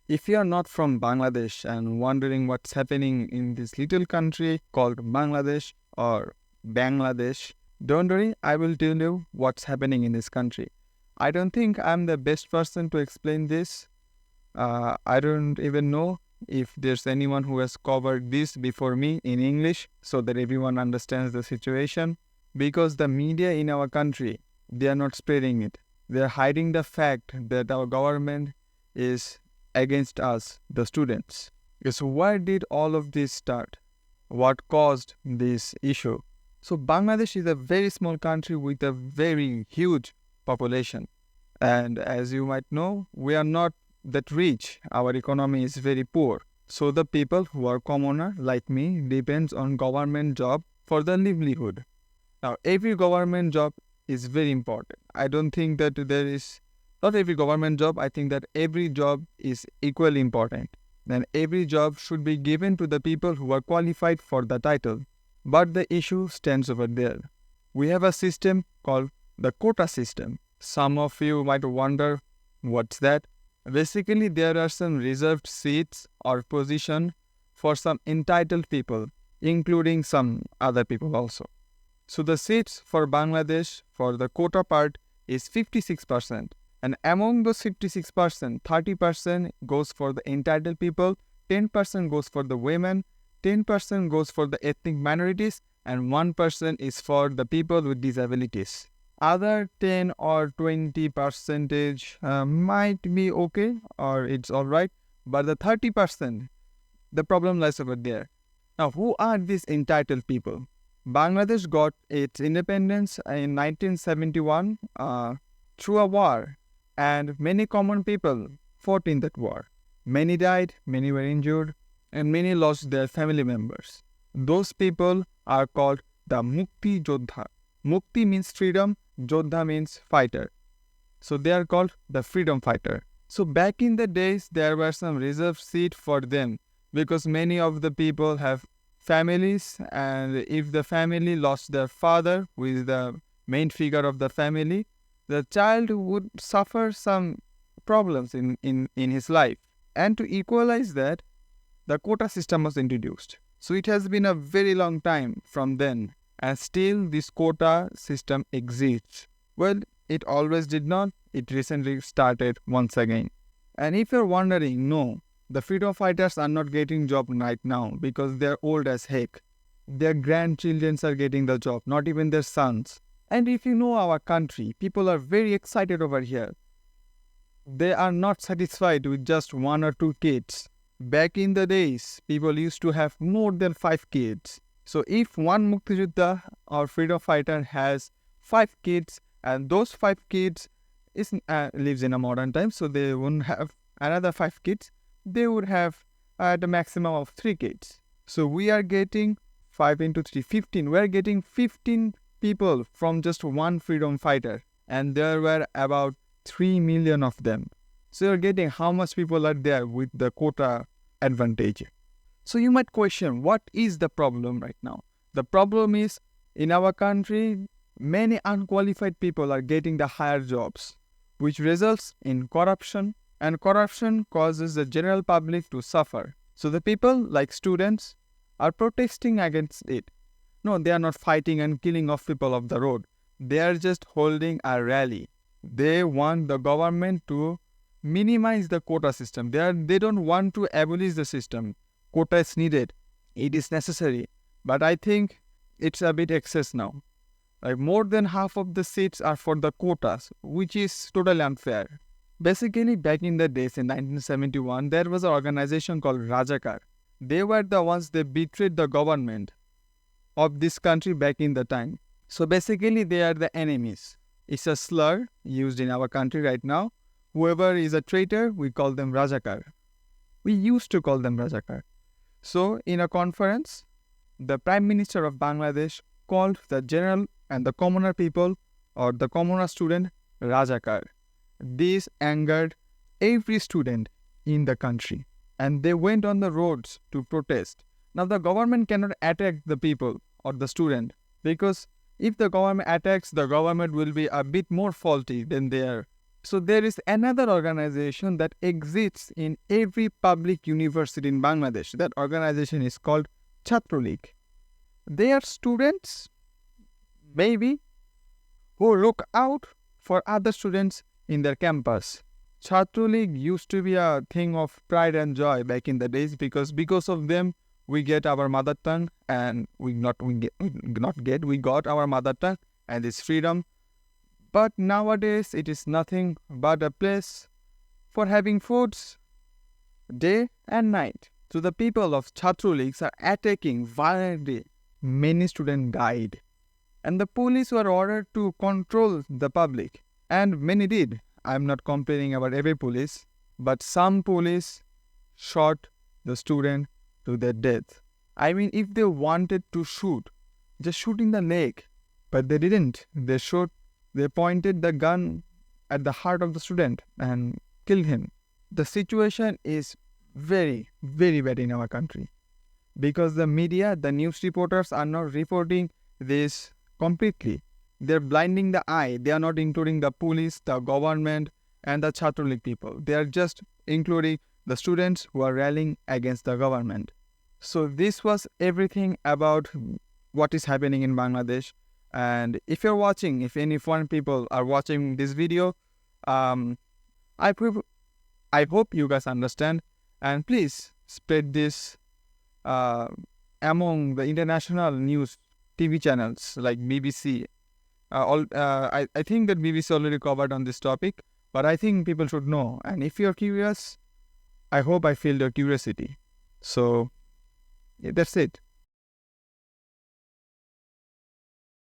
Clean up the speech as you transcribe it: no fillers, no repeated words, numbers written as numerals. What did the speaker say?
If you are not from Bangladesh and wondering what's happening in this little country called Bangladesh or Bangladesh, don't worry, I will tell you what's happening in this country. I don't think I'm the best person to explain this. I don't even know if there's anyone who has covered this before me in English so that everyone understands the situation. Because the media in our country, they are not spreading it. They are hiding the fact that our government is against us, the students. So why did all of this start? What caused this issue? So Bangladesh is a very small country with a very huge population. And as you might know, we are not that rich. Our economy is very poor. So the people who are commoner like me depends on government job for their livelihood. Now, every government job is very important. I don't think that there is, not every government job, I think that every job is equally important. Then every job should be given to the people who are qualified for the title. But the issue stands over there. We have a system called the quota system. Some of you might wonder, what's that? Basically, there are some reserved seats or position for some entitled people, including some other people also. So the seats for Bangladesh for the quota part is 56%. And among those 56%, 30% goes for the entitled people, 10% goes for the women, 10% goes for the ethnic minorities, and 1% is for the people with disabilities. Other 10 or 20 percentage might be okay or it's alright, but the 30%, the problem lies over there. Now, who are these entitled people? Bangladesh got its independence in 1971 through a war, and many common people fought in that war. Many died, many were injured, and many lost their family members. Those people are called the Mukti Jodha. Mukti means freedom, Jodha means fighter. So they are called the freedom fighter. So back in the days, there were some reserved seat for them because many of the people have families, and if the family lost their father, who is the main figure of the family, the child would suffer some problems in his life. And to equalize that, the quota system was introduced. So it has been a very long time from then, and still this quota system exists. Well, it always did not. It recently started once again. And if you're wondering, no, the freedom fighters are not getting job right now because they're old as heck. Their grandchildren are getting the job, not even their sons. And if you know our country, people are very excited over here. They are not satisfied with just 1 or 2 kids. Back in the days, people used to have more than 5 kids. So if one Muktijuddha or freedom fighter has 5 kids, and those 5 kids lives in a modern time, so they won't have another 5 kids, they would have at a maximum of 3 kids. So we are getting 5 into 3, 15. We are getting 15 people from just one freedom fighter, and there were about 3 million of them. So you're getting how much people are there with the quota advantage. So you might question, what is the problem right now? The problem is, in our country, many unqualified people are getting the higher jobs, which results in corruption, and corruption causes the general public to suffer. So the people, like students, are protesting against it. No, they are not fighting and killing off people off the road. They are just holding a rally. They want the government to minimize the quota system. They don't want to abolish the system. Quota is needed. It is necessary. But I think it's a bit excess now. Like more than half of the seats are for the quotas, which is totally unfair. Basically, back in the days in 1971, there was an organization called Rajakar. They were the ones that betrayed the government of this country back in the time. So basically, they are the enemies. It's a slur used in our country right now. Whoever is a traitor, we call them Rajakar. We used to call them Rajakar. So in a conference, the Prime Minister of Bangladesh called the general and the commoner people or the commoner student Rajakar. This angered every student in the country, and they went on the roads to protest. Now the government cannot attack the people or the student, because if the government attacks, the government will be a bit more faulty than they are So there is another organization that exists in every public university in Bangladesh. That organization is called Chhatra League. They are students, maybe, who look out for other students in their campus. Chhatra League used to be a thing of pride and joy back in the days because of them we get our mother tongue, and we got our mother tongue and this freedom. But nowadays it is nothing but a place for having foods day and night. So the people of Chhatra Leagues are attacking violently many students died, and the police were ordered to control the public, and many did. I'm not complaining about every police, but some police shot the student to their death. I mean, if they wanted to shoot, just shoot in the leg, but they didn't. They pointed the gun at the heart of the student and killed him. The situation is very, very bad in our country because the media, the news reporters are not reporting this completely. They're blinding the eye. They are not including the police, the government, and the Chhatra League people. They are just including the students who are rallying against the government. So this was everything about what is happening in Bangladesh. And if you're watching, if any foreign people are watching this video, I hope you guys understand, and please spread this among the international news TV channels like BBC. I think that BBC already covered on this topic, but I think people should know. And if you're curious, I hope I filled your curiosity. So yeah, that's it.